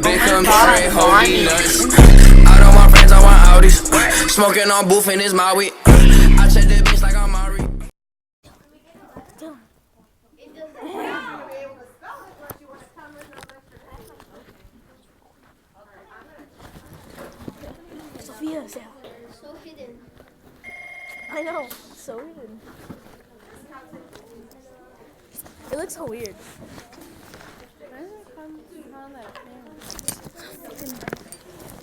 big computer, hold me nuts. Out of my friends, I want Audis. Smoking on booth in his Maui. I check the bitch like I'm Mari. Sophia's out. So hidden. I know, so hidden. It looks so weird. Why does it come on that camera?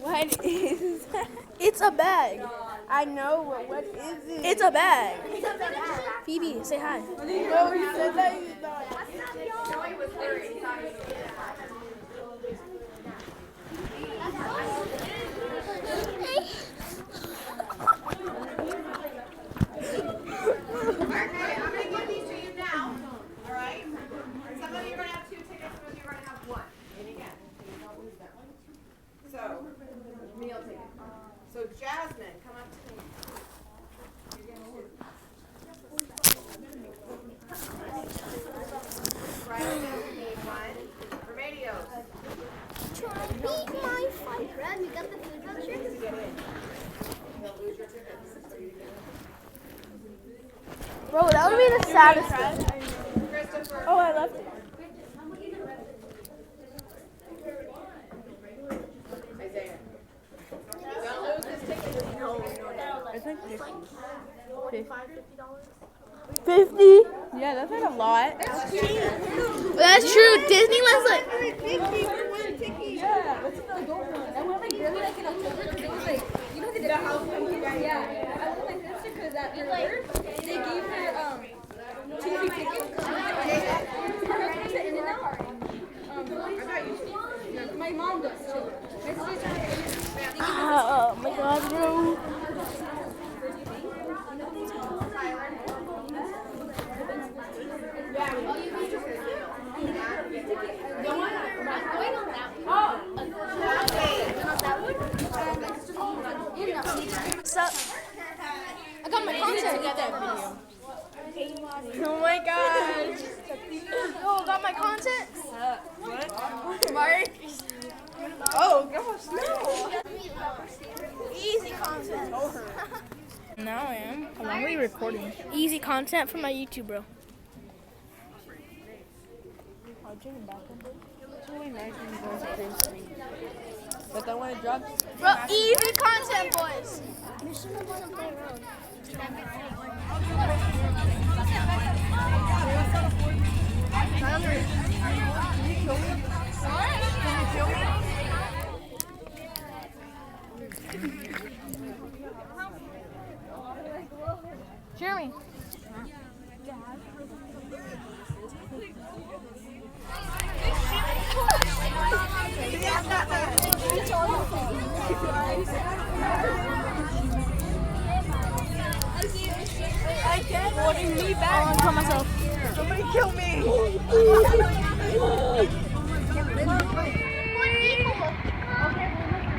What is that? It's a bag. I know, but what is it? It's a bag. Phoebe, say hi. No, you said that you thought. So Jasmine, come up to me. Right, need one. Remedios. Try to beat my fight. Brad, you got the food voucher? You'll lose your tickets. Bro, that would be the saddest thing. Christopher. Oh, I left it. Isaiah. Don't lose this ticket. No. I think $50. 50? Yeah, that's not a lot. That's true. Disneyland's like. Yeah, what's the adult one? I went like really like in October because it was like, you know, they did a house party. Yeah. I went with my sister because at her work, they gave her 2 free tickets. Her husband said in and out. My mom does too. My sister. Oh my god, bro. So, I got my content together. Oh my god. Yo, I got my content. What? Mark. Oh gosh, no. Easy content. Now I am. How long are you recording? Easy content for my YouTube, bro. It's really nice when you go to green screen. But then when it drops, Bro, easy content, boys. You shouldn't want to play around. Jeremy. I can't holding me back. I want to kill myself. Somebody kill me.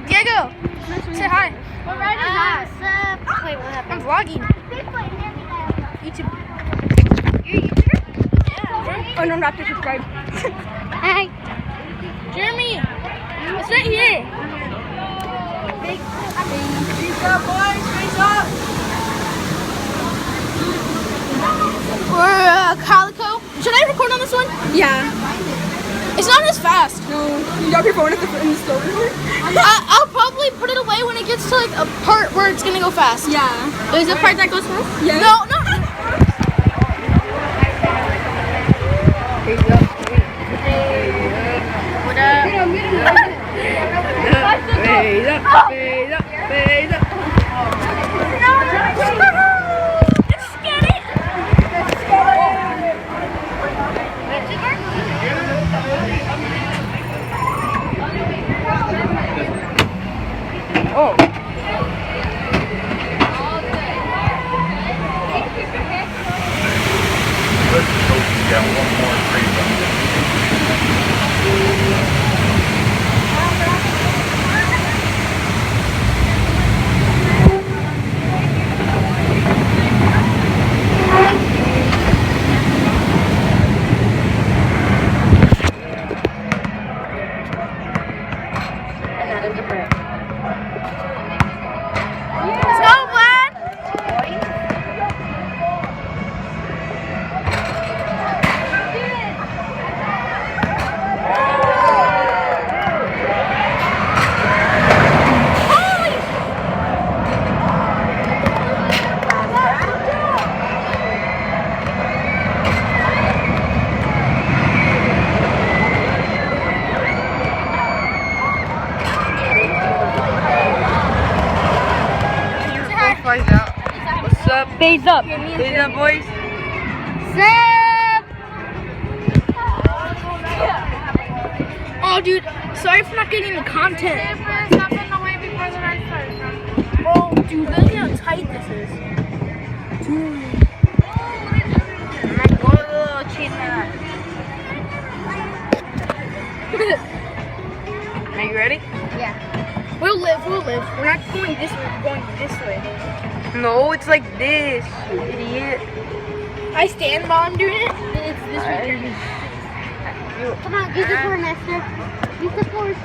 Diego, say hi. What ride is that? Wait, what happened? I'm vlogging. YouTube. You're a YouTuber? Oh, no, not to subscribe. Hi. Jeremy, it's right here. Freeze up, boys. Freeze up. Or Calico. Should I record on this one? Yeah. It's not as fast. No. You got your phone in the store? I'll probably put it away when it gets to like a part where it's gonna go fast. Yeah. Is there a part that goes fast? Yeah. No, no. What up? Fade up, fade up, fade up. All Let's go, Vlad! What's up? Phase up. What's up, boys? Oh, dude, sorry for not getting the content. Bro, dude, look how tight this is. Are you ready? We'll live. We're not going this way, we're going this way. No, it's like this, you idiot. I stand while I'm doing it, and it's this way. Come on, use the cord, Master. Use the cord.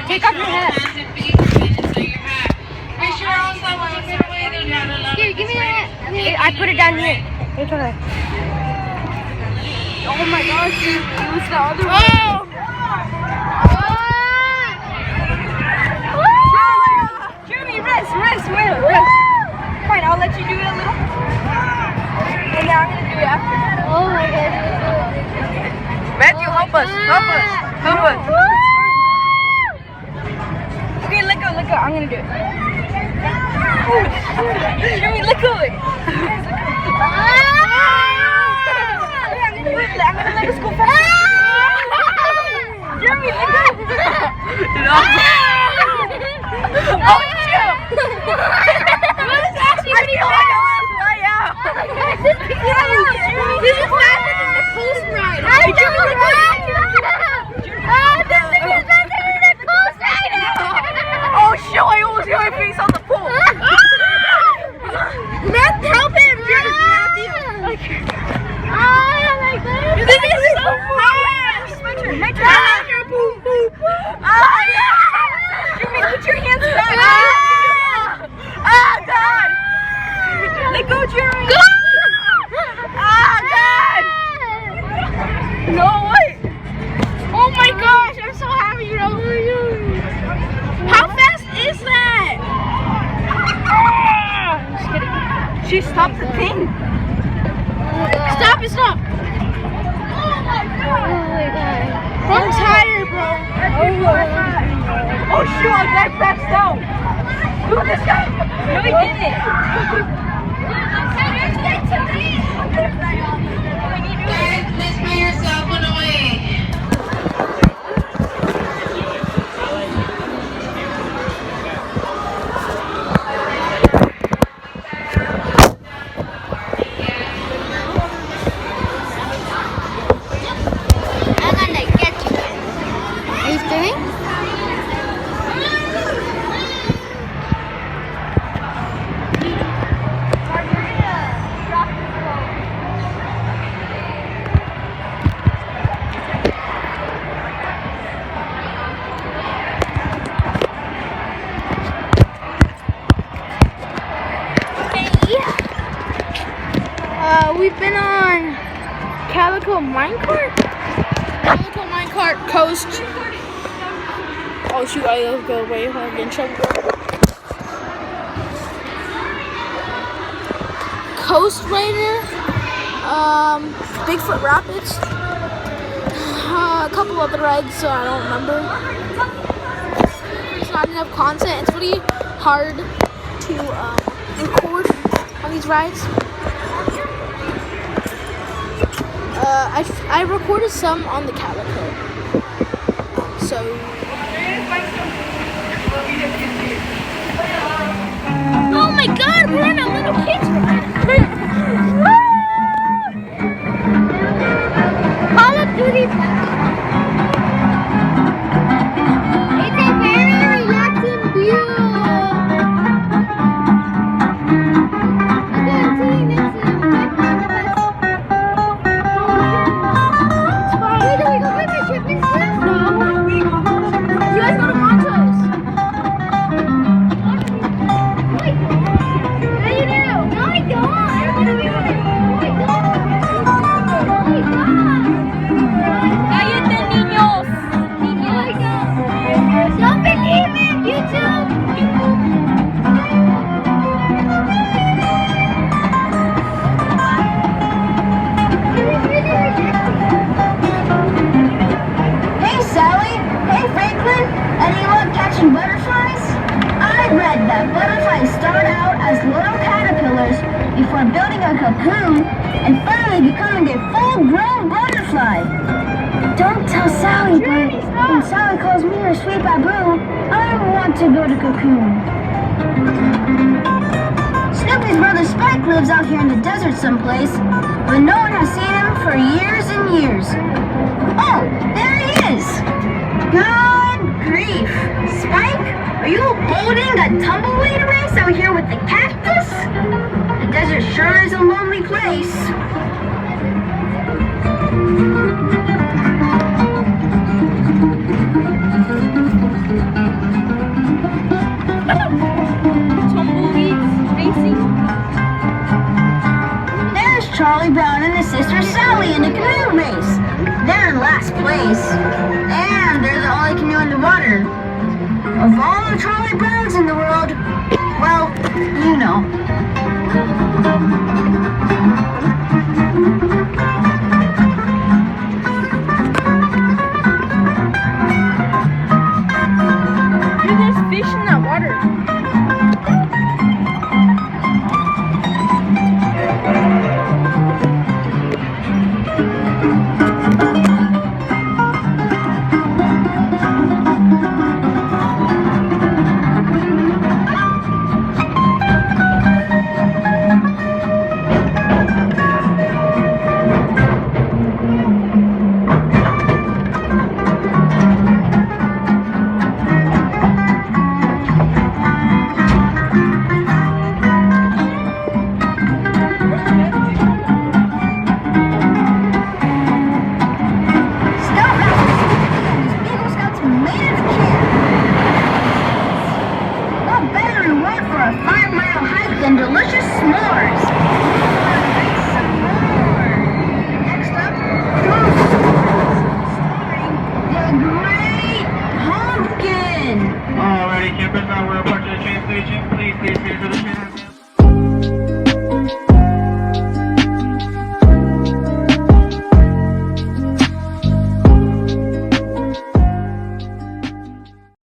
Take off your hat. Here, give me that. I put it down here. Oh my gosh, dude, it was the other one. Jeremy, rest. Fine, I'll let you do it a little. And now I'm gonna do it after. Oh my god. Matthew, help us. Okay, let go. I'm gonna do it. Jeremy, let go. I'm gonna let us go fast. Jeremy, let go. Oh, chill. This is actually pretty fast. This is faster than the coast ride. Oh, shit, I almost got my face on the pole. Matt, help him! This is so fast! My turn. Jeremy, put your hands back. God. Let go, Jeremy. Go! God. No, wait. Oh my gosh, I'm so happy, bro. How fast is that? Just kidding. She stopped the thing. Stop it, stop. Oh my god. I'm tired, bro. Oh, shoot, our guy passed out. Look at this guy. No, he didn't. Let's put yourself on the way. I'm gonna get you. Are you doing? We've been on Calico Minecart Coast. Oh shoot, I gotta go away if I get in trouble. Coast Raider, Bigfoot Rapids, a couple other rides, so I don't remember. It's not enough content. It's really hard to record on these rides. I recorded some on the Calico, so. Oh my God, we're on a little kids ride. Call of Duty. It's a very relaxing view. I can't see next to you. cocoon and finally becoming a full-grown butterfly. Don't tell Sally, but when Sally calls me her sweet baboon, I want to go to cocoon. Snoopy's brother Spike lives out here in the desert someplace, but no one has seen him for years and years. Oh, there he is! Good grief! Spike, are you holding a tumbleweed race out here with the cactus? The desert sure is a lonely place. Tumbleweeds racing. There's Charlie Brown and his sister Sally in the canoe race. They're in last place. And they're the only canoe in the water. Of all the Charlie Browns in the world, well, you know.